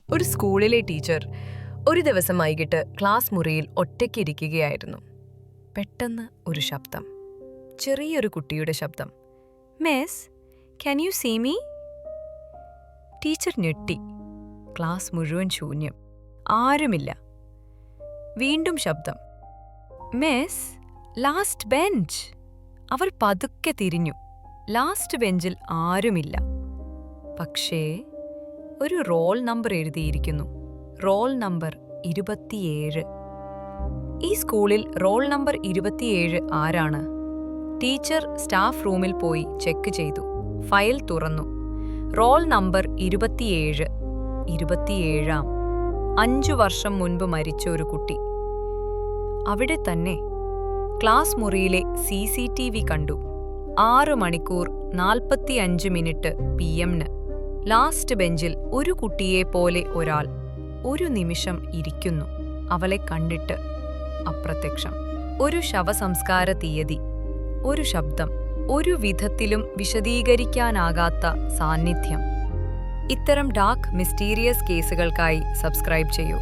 ഒരു സ്കൂളിലെ ടീച്ചർ ഒരു ദിവസം വൈകിട്ട് ക്ലാസ് മുറിയിൽ ഒറ്റയ്ക്കിരിക്കുകയായിരുന്നു. പെട്ടെന്ന് ഒരു ശബ്ദം, ചെറിയൊരു കുട്ടിയുടെ ശബ്ദം. Miss, can you see me? Teacher ഞെട്ടി. ക്ലാസ് മുഴുവൻ ശൂന്യം, ആരുമില്ല. വീണ്ടും ശബ്ദം, മിസ്, ലാസ്റ്റ് ബെഞ്ച്. അവൾ പതുക്കെ തിരിഞ്ഞു. ലാസ്റ്റ് ബെഞ്ചിൽ ആരുമില്ല. പക്ഷേ ഒരു റോൾ നമ്പർ എഴുതിയിരിക്കുന്നു. Roll number 27. ഈ സ്കൂളിൽ റോൾ നമ്പർ 27 ആരാണ്? ടീച്ചർ സ്റ്റാഫ് റൂമിൽ പോയി ചെക്ക് ചെയ്തു. ഫയൽ തുറന്നു. Roll number 27. 27-ാം. 5 വർഷം മുൻപ് മരിച്ച ഒരു കുട്ടി. അവിടെ തന്നെ ക്ലാസ് മുറിയിലെ CCTV കണ്ടു. 6 മണിക്കൂർ 45 മിനിറ്റ് PM-ന് ലാസ്റ്റ് ബെഞ്ചിൽ ഒരു കുട്ടിയെപ്പോലെ ഒരാൾ ഒരു നിമിഷം ഇരിക്കുന്നു. അവളെ കണ്ടിട്ട് അപ്രത്യക്ഷം. ഒരു ശവസംസ്കാര തീയതി, ഒരു ശബ്ദം, ഒരു വിധത്തിലും വിശദീകരിക്കാനാകാത്ത സാന്നിധ്യം. ഇത്തരം ഡാർക്ക് മിസ്റ്റീരിയസ് കേസുകൾക്കായി സബ്സ്ക്രൈബ് ചെയ്യൂ.